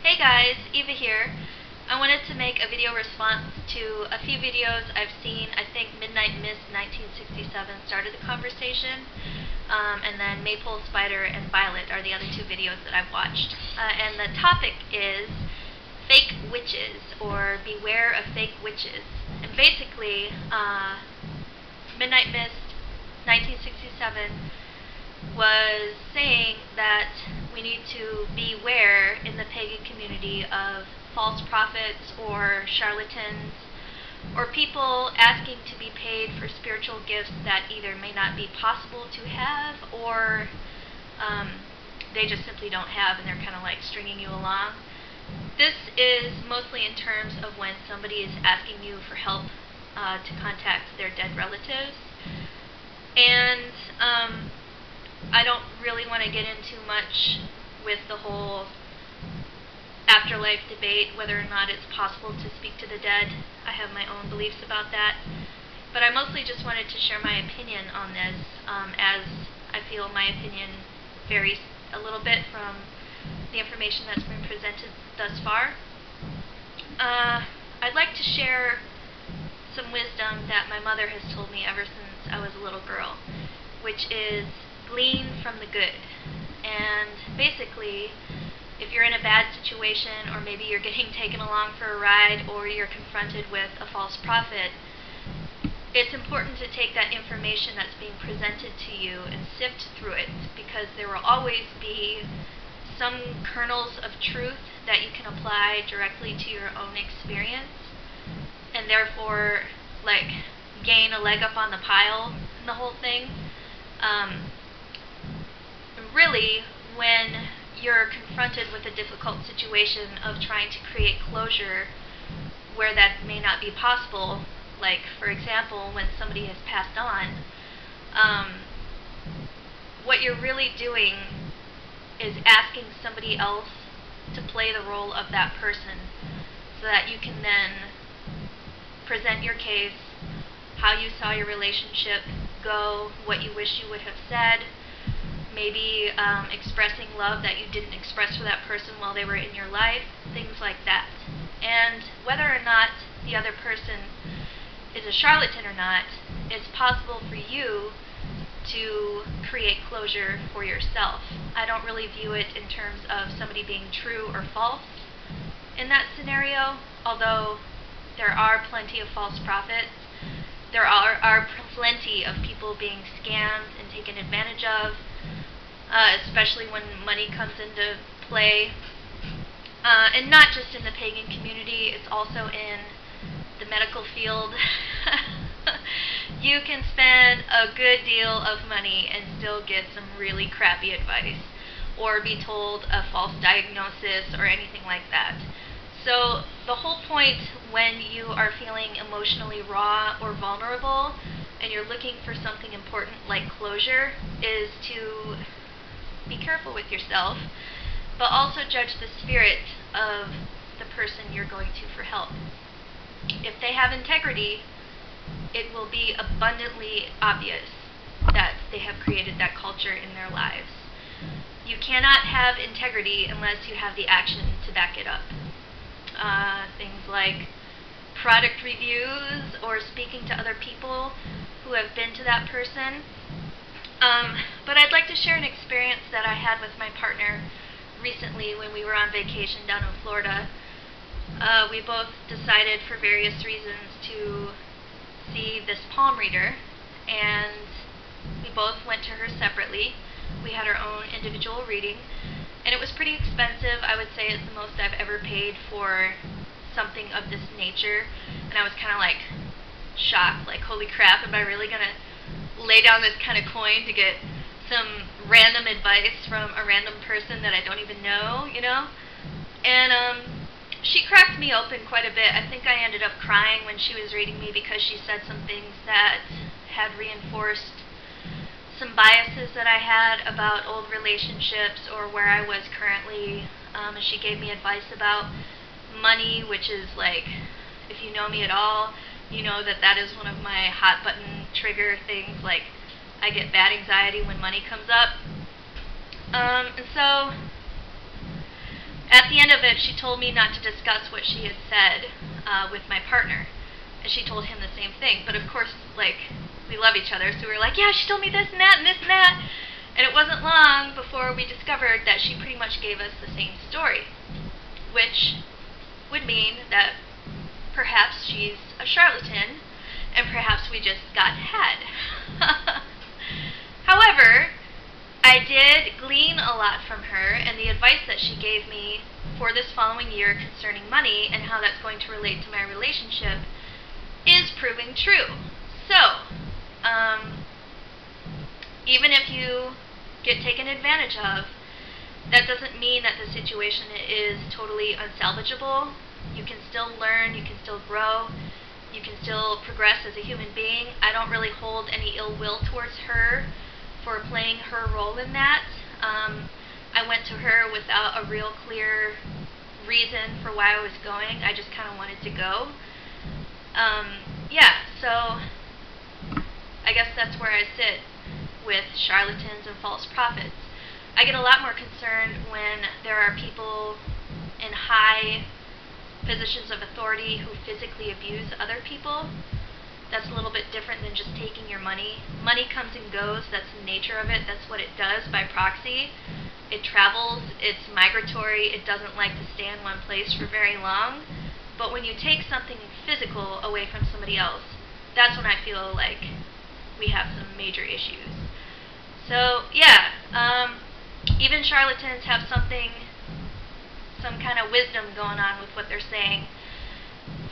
Hey guys, Eva here. I wanted to make a video response to a few videos I've seen. I think Midnight Mist 1967 started the conversation, and then MaipoleSpider and Violet are the other two videos that I've watched. And the topic is fake witches, or beware of fake witches. And basically, Midnight Mist 1967 was saying that we need to beware in the pagan community of false prophets or charlatans or people asking to be paid for spiritual gifts that either may not be possible to have or they just simply don't have, and they're kind of like stringing you along. This is mostly in terms of when somebody is asking you for help to contact their dead relatives. And I don't really want to get into much with the whole afterlife debate, whether or not it's possible to speak to the dead. I have my own beliefs about that. But I mostly just wanted to share my opinion on this, as I feel my opinion varies a little bit from the information that's been presented thus far. I'd like to share some wisdom that my mother has told me ever since I was a little girl, which is glean from the good. And basically, if you're in a bad situation, or maybe you're getting taken along for a ride, or you're confronted with a false prophet, it's important to take that information that's being presented to you and sift through it, because there will always be some kernels of truth that you can apply directly to your own experience, and therefore, like, gain a leg up on the pile in the whole thing. Really, when you're confronted with a difficult situation of trying to create closure where that may not be possible, like, for example, when somebody has passed on, what you're really doing is asking somebody else to play the role of that person so that you can then present your case, how you saw your relationship go, what you wish you would have said, maybe expressing love that you didn't express for that person while they were in your life, things like that. And whether or not the other person is a charlatan or not, it's possible for you to create closure for yourself. I don't really view it in terms of somebody being true or false in that scenario, although there are plenty of false prophets. There are plenty of people being scammed and taken advantage of, especially when money comes into play. And not just in the pagan community, it's also in the medical field. You can spend a good deal of money and still get some really crappy advice, or be told a false diagnosis or anything like that. So the whole point when you are feeling emotionally raw or vulnerable and you're looking for something important like closure is to be careful with yourself, but also judge the spirit of the person you're going to for help. If they have integrity, it will be abundantly obvious that they have created that culture in their lives. You cannot have integrity unless you have the action to back it up. Things like product reviews or speaking to other people who have been to that person. But I'd like to share an experience that I had with my partner recently when we were on vacation down in Florida. We both decided for various reasons to see this palm reader, and we both went to her separately. We had our own individual reading, and it was pretty expensive. I would say it's the most I've ever paid for something of this nature, and I was kind of like shocked, like, holy crap, am I really going to lay down this kind of coin to get some random advice from a random person that I don't even know, you know? And she cracked me open quite a bit. I think I ended up crying when she was reading me because she said some things that had reinforced some biases that I had about old relationships or where I was currently. She gave me advice about money, which is like, if you know me at all, you know that that is one of my hot button trigger things. Like, I get bad anxiety when money comes up. And so At the end of it, she told me not to discuss what she had said with my partner. And she told him the same thing. But of course, like, we love each other, so we were like, yeah, she told me this and that and this and that. And it wasn't long before we discovered that she pretty much gave us the same story, which would mean that perhaps she's a charlatan, and perhaps we just got had. However, I did glean a lot from her, and the advice that she gave me for this following year concerning money and how that's going to relate to my relationship is proving true. So, even if you get taken advantage of, that doesn't mean that the situation is totally unsalvageable. You can still learn, you can still grow, you can still progress as a human being. I don't really hold any ill will towards her for playing her role in that. I went to her without a real clear reason for why I was going. I just kind of wanted to go. Yeah, so I guess that's where I sit with charlatans and false prophets. I get a lot more concerned when there are people in high positions of authority who physically abuse other people. That's a little bit different than just taking your money. Money comes and goes, that's the nature of it, that's what it does by proxy. It travels, it's migratory, it doesn't like to stay in one place for very long. But when you take something physical away from somebody else, that's when I feel like we have some major issues. So, yeah, even charlatans have some kind of wisdom going on with what they're saying.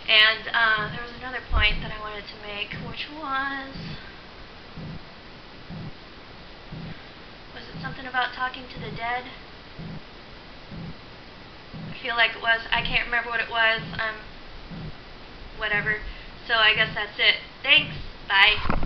And there was another point that I wanted to make, which was it something about talking to the dead? I feel like it was. I can't remember what it was. Whatever. So I guess that's it. Thanks. Bye.